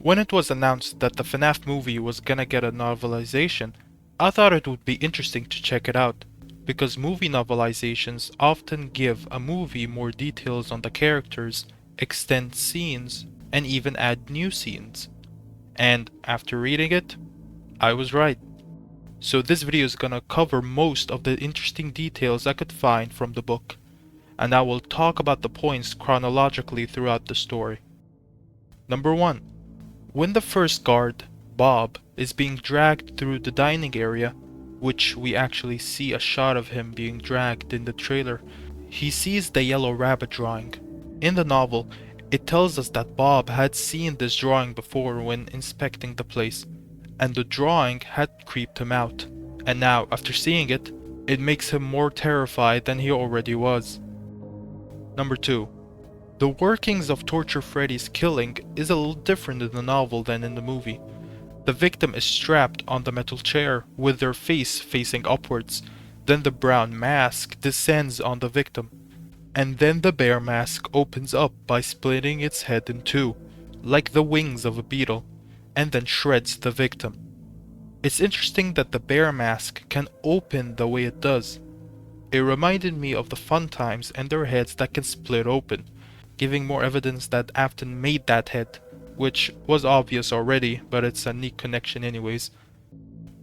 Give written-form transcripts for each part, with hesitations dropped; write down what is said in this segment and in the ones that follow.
When it was announced that the FNaF movie was gonna get a novelization, I thought it would be interesting to check it out, because movie novelizations often give a movie more details on the characters, extend scenes, and even add new scenes. And after reading it, I was right. So this video is gonna cover most of the interesting details I could find from the book, and I will talk about the points chronologically throughout the story. Number 1. When the first guard, Bob, is being dragged through the dining area, which we actually see a shot of him being dragged in the trailer, he sees the yellow rabbit drawing. In the novel, it tells us that Bob had seen this drawing before when inspecting the place, and the drawing had creeped him out, and now after seeing it, it makes him more terrified than he already was. Number 2. The workings of Torture Freddy's killing is a little different in the novel than in the movie. The victim is strapped on the metal chair with their face facing upwards, then the brown mask descends on the victim, and then the bear mask opens up by splitting its head in two, like the wings of a beetle, and then shreds the victim. It's interesting that the bear mask can open the way it does. It reminded me of the Fun Times and their heads that can split open, giving more evidence that Afton made that head, which was obvious already, but it's a neat connection anyways.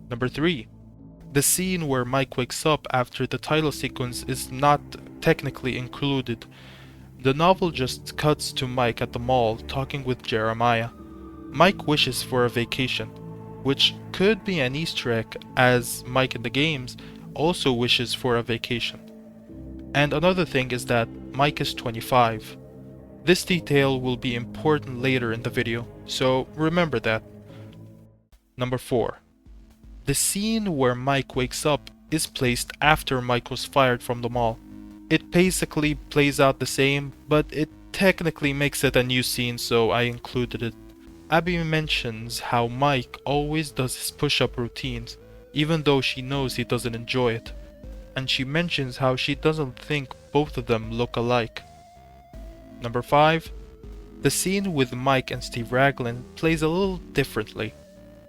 Number 3. The scene where Mike wakes up after the title sequence is not technically included. The novel just cuts to Mike at the mall talking with Jeremiah. Mike wishes for a vacation, which could be an Easter egg as Mike in the games also wishes for a vacation. And another thing is that Mike is 25. This detail will be important later in the video, so remember that. Number 4. The scene where Mike wakes up is placed after Mike was fired from the mall. It basically plays out the same, but it technically makes it a new scene, so I included it. Abby mentions how Mike always does his push-up routines, even though she knows he doesn't enjoy it. And she mentions how she doesn't think both of them look alike. Number 5. The scene with Mike and Steve Raglan plays a little differently.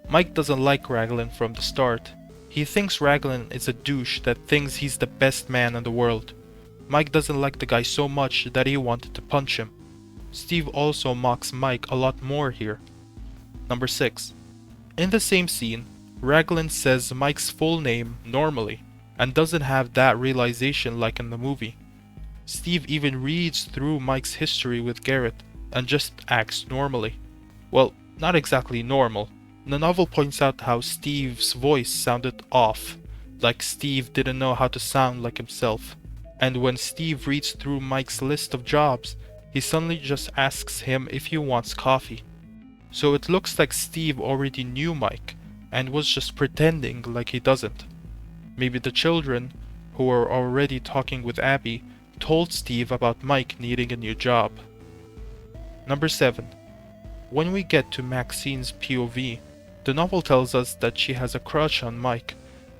Mike doesn't like Raglan from the start. He thinks Raglan is a douche that thinks he's the best man in the world. Mike doesn't like the guy so much that he wanted to punch him. Steve also mocks Mike a lot more here. Number 6. In the same scene, Raglan says Mike's full name normally, and doesn't have that realization like in the movie. Steve even reads through Mike's history with Garrett, and just acts normally. Well, not exactly normal. The novel points out how Steve's voice sounded off, like Steve didn't know how to sound like himself. And when Steve reads through Mike's list of jobs, he suddenly just asks him if he wants coffee. So it looks like Steve already knew Mike, and was just pretending like he doesn't. Maybe the children, who were already talking with Abby, told Steve about Mike needing a new job. Number 7. When we get to Maxine's POV, the novel tells us that she has a crush on Mike,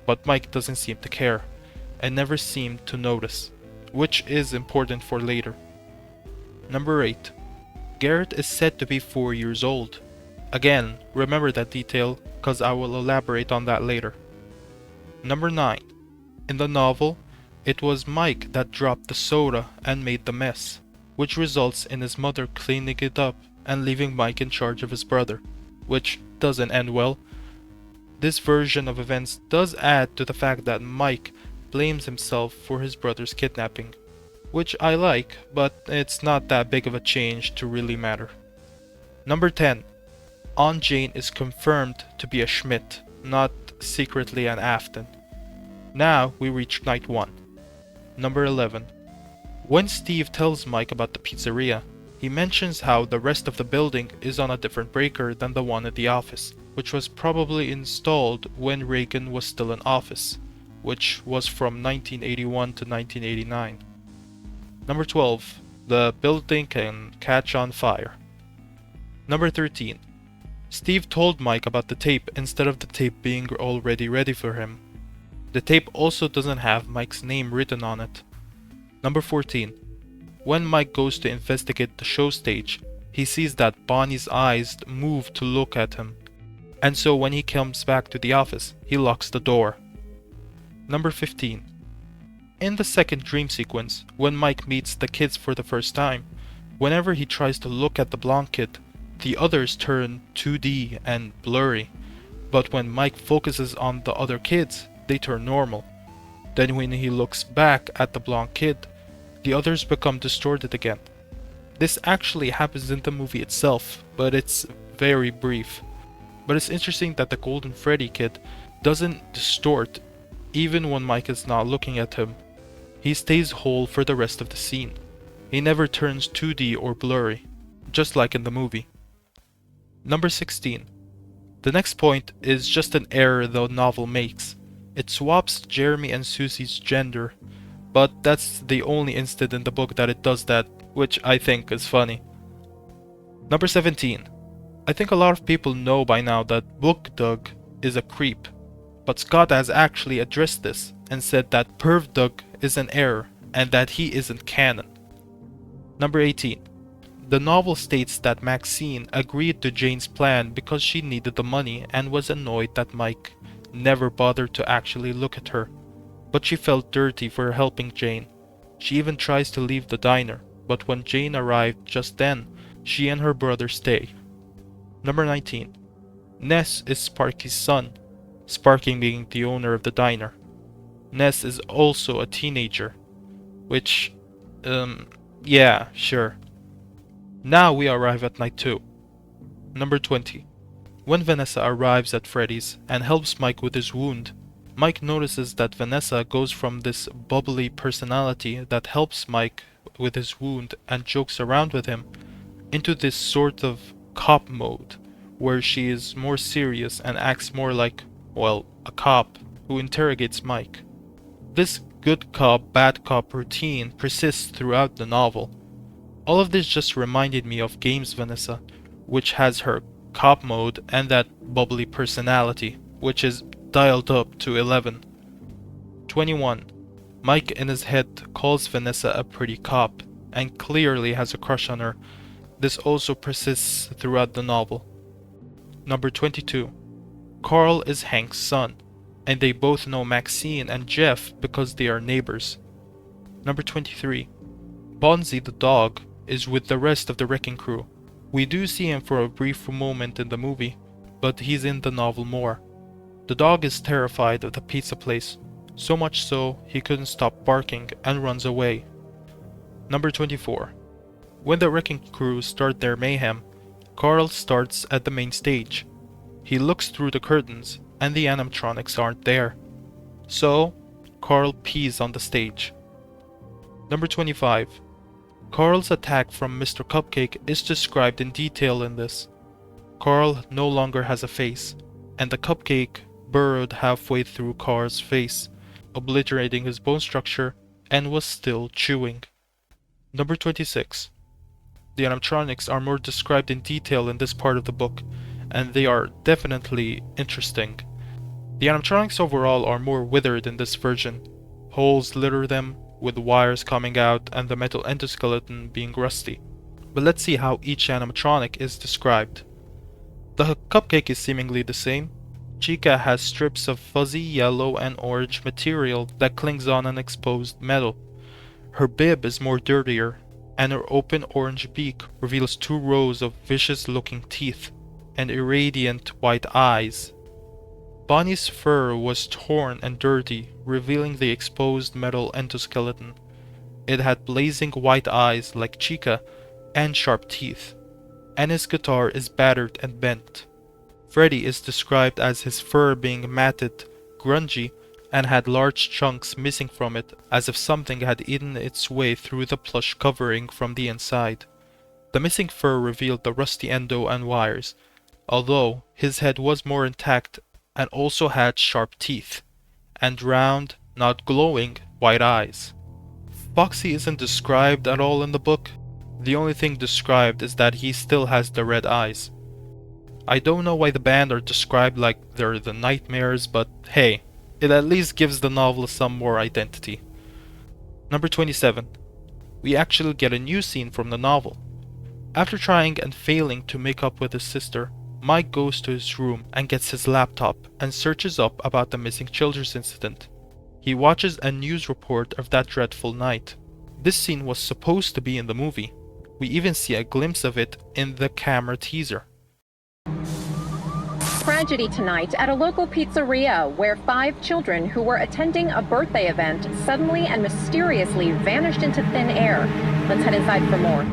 but Mike doesn't seem to care, and never seemed to notice, which is important for later. Number 8. Garrett is said to be 4 years old. Again, remember that detail, cause I will elaborate on that later. Number 9. In the novel, it was Mike that dropped the soda and made the mess, which results in his mother cleaning it up and leaving Mike in charge of his brother, which doesn't end well. This version of events does add to the fact that Mike blames himself for his brother's kidnapping, which I like, but it's not that big of a change to really matter. Number 10. Aunt Jane is confirmed to be a Schmidt, not secretly an Afton. Now we reach night 1. Number 11. When Steve tells Mike about the pizzeria, he mentions how the rest of the building is on a different breaker than the one at the office, which was probably installed when Reagan was still in office, which was from 1981 to 1989. Number 12. The building can catch on fire. Number 13. Steve told Mike about the tape instead of the tape being already ready for him. The tape also doesn't have Mike's name written on it. Number 14. When Mike goes to investigate the show stage, he sees that Bonnie's eyes move to look at him, and so when he comes back to the office, he locks the door. Number 15. In the second dream sequence, when Mike meets the kids for the first time, whenever he tries to look at the blonde kid, the others turn 2D and blurry, but when Mike focuses on the other kids, they turn normal. Then when he looks back at the blonde kid, the others become distorted again. This actually happens in the movie itself, but it's very brief. But it's interesting that the Golden Freddy kid doesn't distort even when Mike is not looking at him. He stays whole for the rest of the scene. He never turns 2D or blurry, just like in the movie. Number 16. The next point is just an error the novel makes. It swaps Jeremy and Susie's gender, but that's the only instant in the book that it does that, which I think is funny. Number 17. I think a lot of people know by now that Book Doug is a creep, but Scott has actually addressed this and said that Perv Doug is an error and that he isn't canon. Number 18. The novel states that Maxine agreed to Jane's plan because she needed the money and was annoyed that Mike never bothered to actually look at her, but she felt dirty for helping Jane. She even tries to leave the diner, but when Jane arrived just then, she and her brother stay. Number 19. Ness is Sparky's son, Sparky being the owner of the diner. Ness is also a teenager, which, yeah, sure. Now we arrive at night 2. Number 20. When Vanessa arrives at Freddy's and helps Mike with his wound, Mike notices that Vanessa goes from this bubbly personality that helps Mike with his wound and jokes around with him into this sort of cop mode where she is more serious and acts more like, well, a cop who interrogates Mike. This good cop, bad cop routine persists throughout the novel. All of this just reminded me of Games Vanessa, which has her cop mode and that bubbly personality, which is dialed up to 11. 21. Mike in his head calls Vanessa a pretty cop, and clearly has a crush on her. This also persists throughout the novel. Number 22. Carl is Hank's son, and they both know Maxine and Jeff because they are neighbors. Number 23. Bonzi the dog is with the rest of the wrecking crew. We do see him for a brief moment in the movie, but he's in the novel more. The dog is terrified of the pizza place, so much so he couldn't stop barking and runs away. Number 24. When the wrecking crew start their mayhem, Carl starts at the main stage. He looks through the curtains and the animatronics aren't there. So, Carl pees on the stage. Number 25. Carl's attack from Mr. Cupcake is described in detail in this. Carl no longer has a face, and the cupcake burrowed halfway through Carl's face, obliterating his bone structure, and was still chewing. Number 26. The animatronics are more described in detail in this part of the book, and they are definitely interesting. The animatronics overall are more withered in this version. Holes litter them, with wires coming out and the metal endoskeleton being rusty. But let's see how each animatronic is described. The cupcake is seemingly the same. Chica has strips of fuzzy yellow and orange material that clings on an exposed metal. Her bib is more dirtier, and her open orange beak reveals 2 rows of vicious-looking teeth and irradiant white eyes. Bonnie's fur was torn and dirty, revealing the exposed metal endoskeleton. It had blazing white eyes like Chica and sharp teeth, and his guitar is battered and bent. Freddy is described as his fur being matted, grungy, and had large chunks missing from it, as if something had eaten its way through the plush covering from the inside. The missing fur revealed the rusty endo and wires, although his head was more intact and also had sharp teeth, and round, not glowing, white eyes. Foxy isn't described at all in the book. The only thing described is that he still has the red eyes. I don't know why the band are described like they're the Nightmares, but hey, it at least gives the novel some more identity. Number 27. We actually get a new scene from the novel. After trying and failing to make up with his sister, Mike goes to his room and gets his laptop and searches up about the missing children's incident. He watches a news report of that dreadful night. This scene was supposed to be in the movie. We even see a glimpse of it in the camera teaser. Tragedy tonight at a local pizzeria where 5 children who were attending a birthday event suddenly and mysteriously vanished into thin air. Let's head inside for more.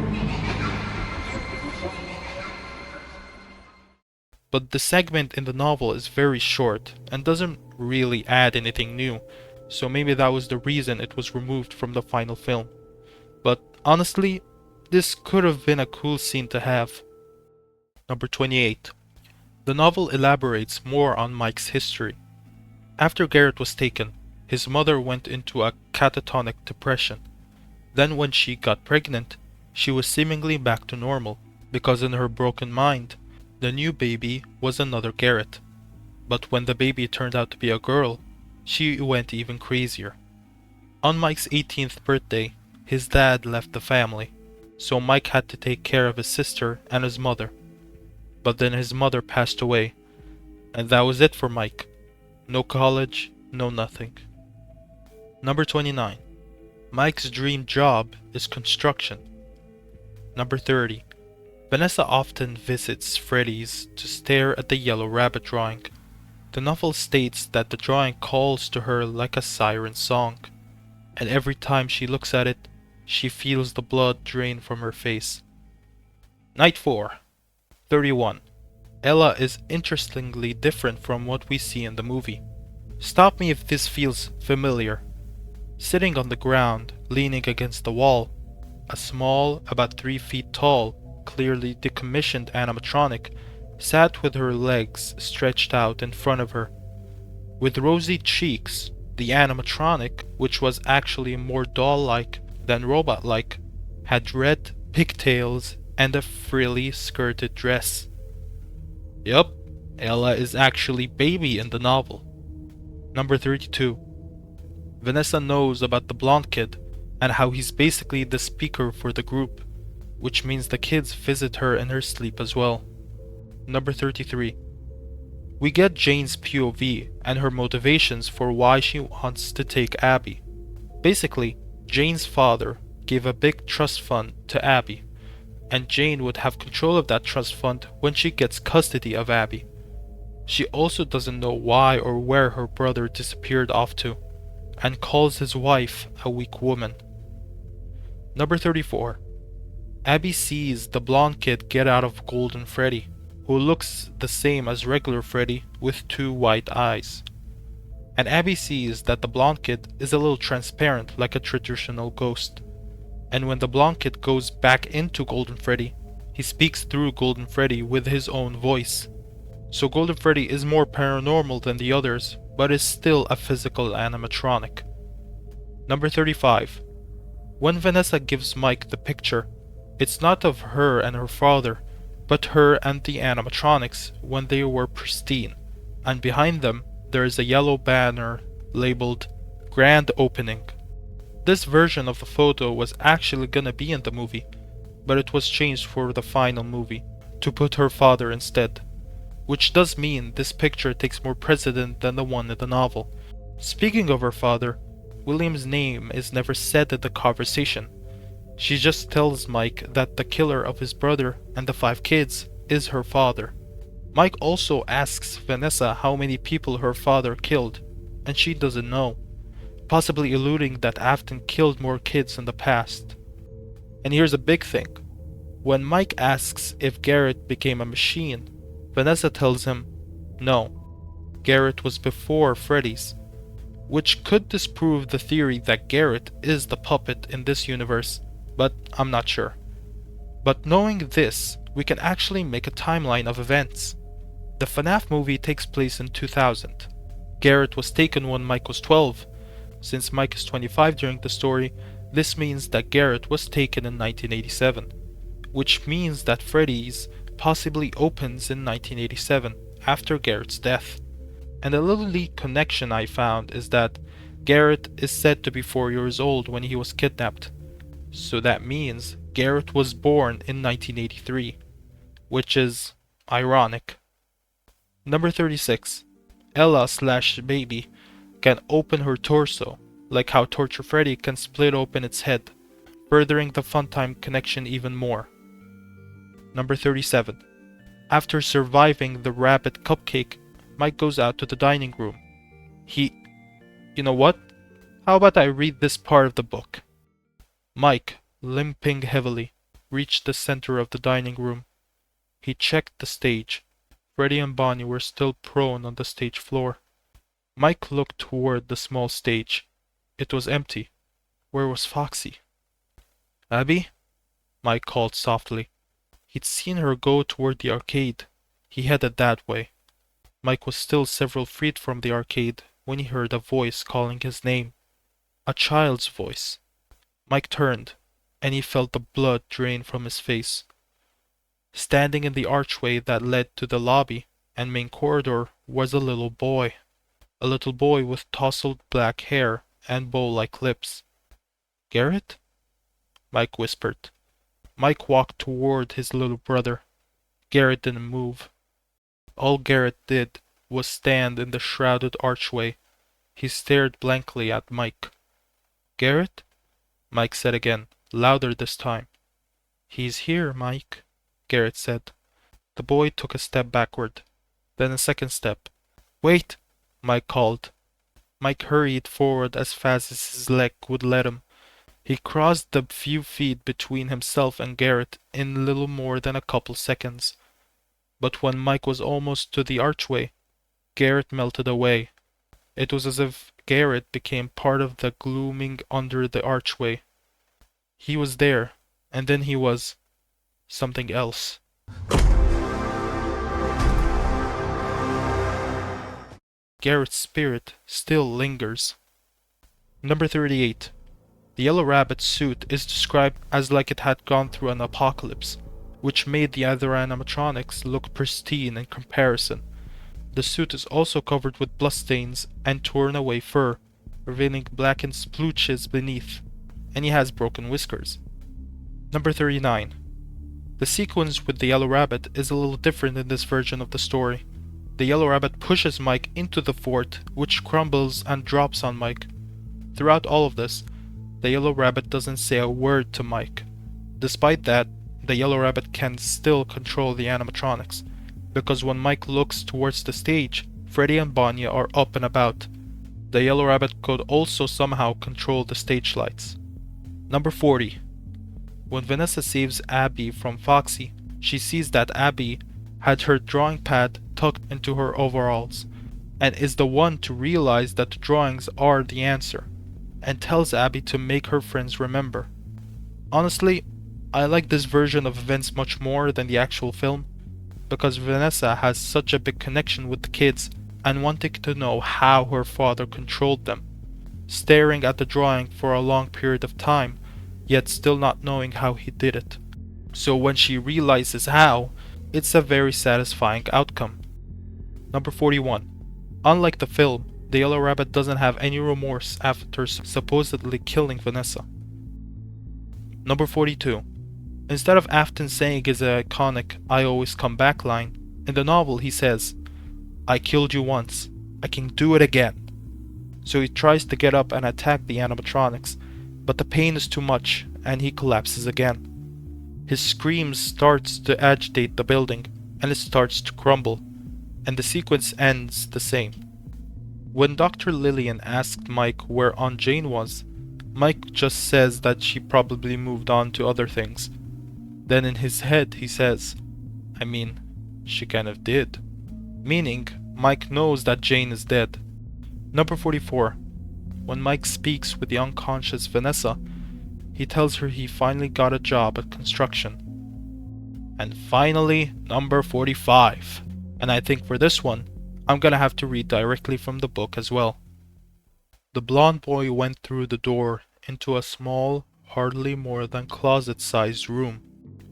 But the segment in the novel is very short and doesn't really add anything new, so maybe that was the reason it was removed from the final film. But honestly, this could have been a cool scene to have. Number 28. The novel elaborates more on Mike's history. After Garrett was taken, his mother went into a catatonic depression. Then when she got pregnant, she was seemingly back to normal, because in her broken mind, the new baby was another Garrett. But when the baby turned out to be a girl, she went even crazier. On Mike's 18th birthday, his dad left the family, so Mike had to take care of his sister and his mother. But then his mother passed away, and that was it for Mike. No college, no nothing. Number 29. Mike's dream job is construction. Number 30. Vanessa often visits Freddy's to stare at the yellow rabbit drawing. The novel states that the drawing calls to her like a siren song, and every time she looks at it, she feels the blood drain from her face. Night 4. 31. Ella is interestingly different from what we see in the movie. Stop me if this feels familiar. Sitting on the ground, leaning against the wall, a small, about 3 feet tall, clearly decommissioned animatronic sat with her legs stretched out in front of her. With rosy cheeks, the animatronic, which was actually more doll-like than robot-like, had red pigtails and a frilly skirted dress. Yup, Ella is actually baby in the novel. Number 32. Vanessa knows about the blonde kid and how he's basically the speaker for the group, which means the kids visit her in her sleep as well. Number 33. We get Jane's POV and her motivations for why she wants to take Abby. Basically, Jane's father gave a big trust fund to Abby, and Jane would have control of that trust fund when she gets custody of Abby. She also doesn't know why or where her brother disappeared off to, and calls his wife a weak woman. Number 34. Abby sees the blonde kid get out of Golden Freddy, who looks the same as regular Freddy with 2 white eyes. And Abby sees that the blonde kid is a little transparent like a traditional ghost. And when the blonde kid goes back into Golden Freddy, he speaks through Golden Freddy with his own voice. So Golden Freddy is more paranormal than the others, but is still a physical animatronic. Number 35. When Vanessa gives Mike the picture, it's not of her and her father, but her and the animatronics when they were pristine, and behind them there is a yellow banner labeled Grand Opening. This version of the photo was actually gonna be in the movie, but it was changed for the final movie to put her father instead, which does mean this picture takes more precedence than the one in the novel. Speaking of her father, William's name is never said in the conversation. She just tells Mike that the killer of his brother and the 5 kids is her father. Mike also asks Vanessa how many people her father killed, and she doesn't know, possibly alluding that Afton killed more kids in the past. And here's a big thing. When Mike asks if Garrett became a machine, Vanessa tells him, no, Garrett was before Freddy's, which could disprove the theory that Garrett is the puppet in this universe, but I'm not sure. But knowing this, we can actually make a timeline of events. The FNaF movie takes place in 2000. Garrett was taken when Mike was 12. Since Mike is 25 during the story, this means that Garrett was taken in 1987, which means that Freddy's possibly opens in 1987 after Garrett's death. And a little neat connection I found is that Garrett is said to be 4 years old when he was kidnapped. So that means Garrett was born in 1983, which is ironic. Number 36. Ella/Baby can open her torso, like how Torture Freddy can split open its head, furthering the Funtime connection even more. Number 37. After surviving the rabbit cupcake, Mike goes out to the dining room. You know what? How about I read this part of the book? Mike, limping heavily, reached the center of the dining room. He checked the stage. Freddy and Bonnie were still prone on the stage floor. Mike looked toward the small stage. It was empty. Where was Foxy? Abby? Mike called softly. He'd seen her go toward the arcade. He headed that way. Mike was still several feet from the arcade when he heard a voice calling his name. A child's voice. Mike turned, and he felt the blood drain from his face. Standing in the archway that led to the lobby and main corridor was a little boy. A little boy with tousled black hair and bow-like lips. Garrett? Mike whispered. Mike walked toward his little brother. Garrett didn't move. All Garrett did was stand in the shrouded archway. He stared blankly at Mike. Garrett? Mike said again, louder this time. He's here, Mike, Garrett said. The boy took a step backward, then a second step. Wait, Mike called. Mike hurried forward as fast as his leg would let him. He crossed the few feet between himself and Garrett in little more than a couple seconds. But when Mike was almost to the archway, Garrett melted away. It was as if Garrett became part of the glooming under the archway. He was there, and then he was something else. Garrett's spirit still lingers. Number 38. The Yellow Rabbit's suit is described as like it had gone through an apocalypse, which made the other animatronics look pristine in comparison. The suit is also covered with bloodstains and torn away fur, revealing blackened splooches beneath, and he has broken whiskers. Number 39. The sequence with the Yellow Rabbit is a little different in this version of the story. The Yellow Rabbit pushes Mike into the fort, which crumbles and drops on Mike. Throughout all of this, the Yellow Rabbit doesn't say a word to Mike. Despite that, the Yellow Rabbit can still control the animatronics, because when Mike looks towards the stage, Freddy and Bonnie are up and about. The Yellow Rabbit could also somehow control the stage lights. Number 40. When Vanessa saves Abby from Foxy, she sees that Abby had her drawing pad tucked into her overalls, and is the one to realize that the drawings are the answer, and tells Abby to make her friends remember. Honestly, I like this version of events much more than the actual film, because Vanessa has such a big connection with the kids and wanting to know how her father controlled them, staring at the drawing for a long period of time, yet still not knowing how he did it. So when she realizes how, it's a very satisfying outcome. Number 41. Unlike the film, the Yellow Rabbit doesn't have any remorse after supposedly killing Vanessa. Number 42. Instead of Afton saying his iconic "I always come back" line, in the novel he says, "I killed you once, I can do it again." So he tries to get up and attack the animatronics, but the pain is too much and he collapses again. His screams starts to agitate the building and it starts to crumble, and the sequence ends the same. When Dr. Lillian asked Mike where Aunt Jane was, Mike just says that she probably moved on to other things. Then in his head he says, I mean, she kind of did. Meaning, Mike knows that Jane is dead. Number 44. When Mike speaks with the unconscious Vanessa, he tells her he finally got a job at construction. And finally, number 45. And I think for this one, I'm gonna have to read directly from the book as well. The blonde boy went through the door into a small, hardly more than closet-sized room.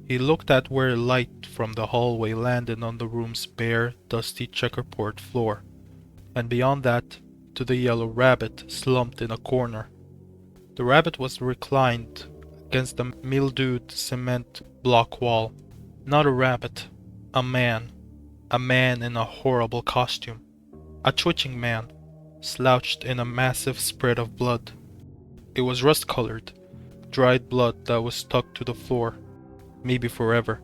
He looked at where light from the hallway landed on the room's bare, dusty checkerboard floor, and beyond that, to the Yellow Rabbit slumped in a corner. The rabbit was reclined against the mildewed cement block wall. Not a rabbit, a man. A man in a horrible costume. A twitching man, slouched in a massive spread of blood. It was rust-colored, dried blood that was stuck to the floor, maybe forever.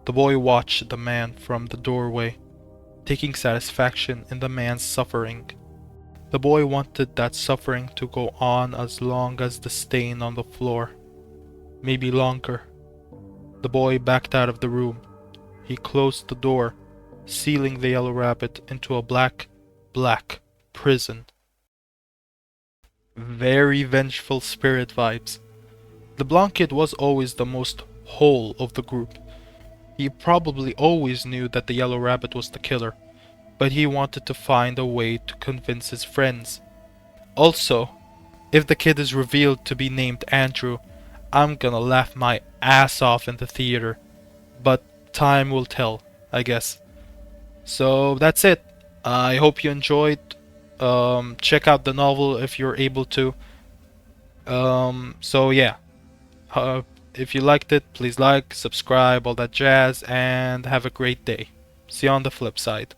The boy watched the man from the doorway, taking satisfaction in the man's suffering. The boy wanted that suffering to go on as long as the stain on the floor, maybe longer. The boy backed out of the room. He closed the door, sealing the yellow rabbit into a black prison. Very vengeful spirit vibes. The blonde kid was always the most whole of the group. He probably always knew that the yellow rabbit was the killer, but he wanted to find a way to convince his friends. Also, if the kid is revealed to be named Andrew, I'm gonna laugh my ass off in the theater. But time will tell, I guess. So that's it. I hope you enjoyed. Check out the novel if you're able to. So yeah. If you liked it, please like, subscribe, all that jazz, and have a great day. See you on the flip side.